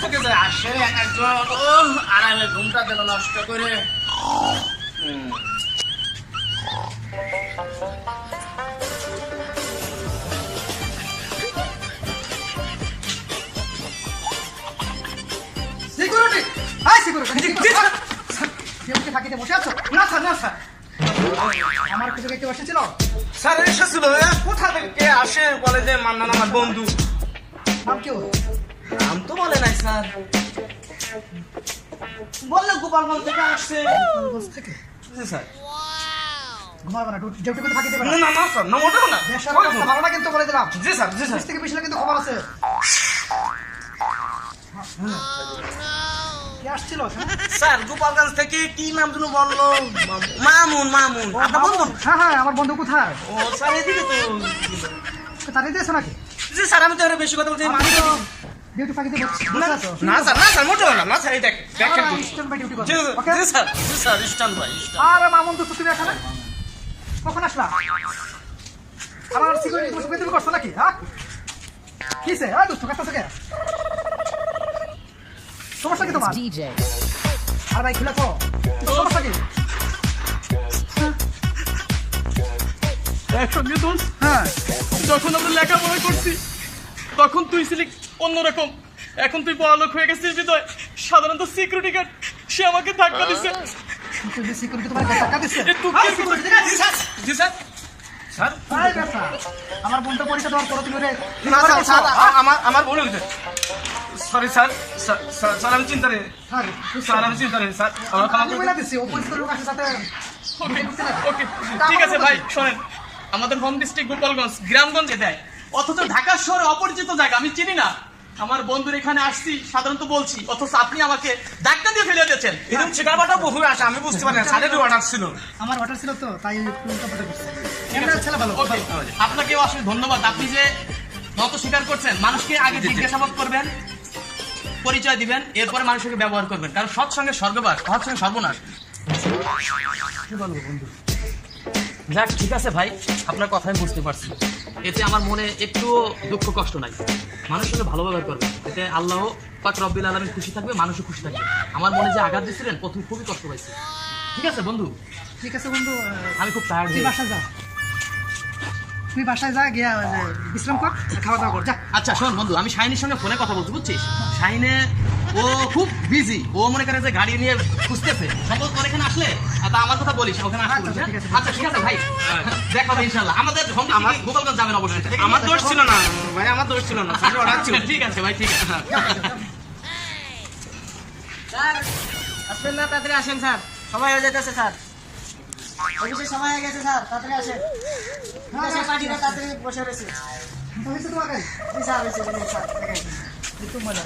থেকে যে আসে এক একজন আরামে ঘুমটা দিল নষ্ট করে। সিকিউরিটি, হাই সিকিউরিটি, কেউ থাকিতে বসে আছো? না স্যার, না স্যার, আমার কিছু দেখতে বসেছিল। স্যার এসেছিল, কোথা থেকে আসে বলে যে মান্নান আমার বন্ধু। নাম কেউ নাম তো বলে নাই স্যার, বললে গোপালগঞ্জ থেকে আসছে। থেকে জি স্যার। ঘুমাবো না, ডিউটি করতে ফাঁকি দেবে না না। না না স্যার, না মোটেও না। দেশের অবস্থা ভালো না কিন্তু বলে দিলাম। জি স্যার, জি স্যার। 20 থেকে 20 লাখ কিন্তু খবর আছে। কে আসছিল? স্যার গোপালগঞ্জ থেকে কি নাম যেন বললো, মামুন। মামুন আপনার বন্ধু? হ্যাঁ হ্যাঁ, আমার বন্ধু কোথায়? ও স্যার এদিকে তো। তাড়িয়ে দিয়েছো নাকি? জি স্যার, আমি তো আরো বেশি কথা বলছি। ডিউটি ফাঁকি দিয়ে বসে আছো? না স্যার, না স্যার, মোটেও না। না স্যার, এই দেখেন। স্ট্যান্ড বাই ডিউটি করো। জি ওকে? স্যার, জি স্যার, স্ট্যান্ড বাই। আরে মামুন তো তুমি এখানে কখন আসলা? আমার সিকিউরিটি বসে তুমি করছো নাকি? হ্যাঁ কিসে? আয় দুষ্টু কাটতেছো কে? সমস্যা কি তোমার? DJ. আর ভাই খুলে তো সমস্যা কি? একসঙ্গে দোষ। হ্যাঁ যখন আমরা লেখাপড়া করছি তখন তুই ছিলি অন্যরকম, এখন তুই বড়লোক হয়ে গেছিস হৃদয়। সাধারণত সিকিউরিটি গার্ড সে আমাকে ধাক্কা দিচ্ছে। সিকিউরিটি তোমার টাকা দিচ্ছে? এ তুই কি করছিস? জি স্যার, জি স্যার। স্যার আরে বেটা, আমার বন্ধু পরীক্ষা দেওয়ার পর তুমি রে না স্যার, স্যার, আমার ভুল হয়েছে। সরি স্যার, স্যার আমি চিন্তা নেই। স্যার আমি চিন্তা নেই স্যার, আমার ক্ষমা আমি করে বলে দিচ্ছি ও পরিচিত লোক আছে সাথে। ওকে ঠিক আছে ভাই, শোনেন আমাদের হোম ডিস্ট্রিক্ট গোপালগঞ্জ গ্রামগঞ্জে দেয়, অথচ ঢাকা শহরে অপরিচিত জায়গা, আমি চিনি না। আমার বন্ধুর এখানে আসছি সাধারণত বলছি, অথচ আপনি আমাকে ধাক্কা দিয়ে ফেলে দিয়েছেন। এরকম শিকারবাটা বহু আসে, আমি বুঝতে পারি না। স্যারেরও অর্ডার ছিল। আমার অর্ডার ছিল তো তাই উল্টা পাল্টা করছি। এমনি ছেলে ভালো। ওকে, আপনাকেও আসলে ধন্যবাদ। আপনি যে নত স্বীকার করছেন, মানুষকে আগে জিজ্ঞাসাবাদ করবেন, পরিচয় দিবেন, এরপরে মানুষকে ব্যবহার করবেন, কারণ সৎসঙ্গে স্বর্গবাস, অসৎসঙ্গে সর্বনাশ। কি বলবো বন্ধু? যাক ঠিক আছে ভাই, আপনার কথা আমি বুঝতে পারছি। এতে আমার মনে একটু দুঃখ কষ্ট নাই। মানুষের সঙ্গে ভালো ব্যবহার করবে, এতে আল্লাহ পাক রব্বিল আলামিন খুশি থাকবে, মানুষও খুশি থাকবে। আমার মনে যে আঘাত দিচ্ছিলেন প্রথম খুবই কষ্ট পাইছি। ঠিক আছে বন্ধু, ঠিক আছে বন্ধু, আমি খুব টায়ার্ড। তুই বাসায় যা, তুই বাসায় যা, গিয়া বিশ্রাম কর, খাওয়া দাওয়া কর, যা। আচ্ছা শোন বন্ধু, আমি শাহিনের সঙ্গে ফোনে কথা বলছি, বুঝছিস? শাহিনে ও খুব বিজি, ও মনে করে যে গাড়ি নিয়ে খুঁজতেছে। সম্ভব তোর এখানে আসলে তা আমার কথা বলিস, ওখানে আসতে বলিস, হ্যাঁ? ঠিক আছে। আচ্ছা ঠিক আছে ভাই, দেখা হবে ইনশাল্লাহ। আমাদের গোপালগঞ্জ যাবেন অবশ্যই। আমার দোষ ছিল না ভাই, আমার দোষ ছিল না। স্যারের অর্ডার ছিল। ঠিক আছে ভাই, ঠিক আছে। স্যার আসবেন না, তাড়াতাড়ি আসেন স্যার, সময় হয়ে যেতেছে স্যার, অফিসের সময় হয়ে গেছে স্যার, তাড়াতাড়ি আসেন। দেশের পার্টিটা তাড়াতাড়ি বসে রয়েছে। হয়েছে তোমাকে? জি স্যার, হয়েছে স্যার, একটু মজা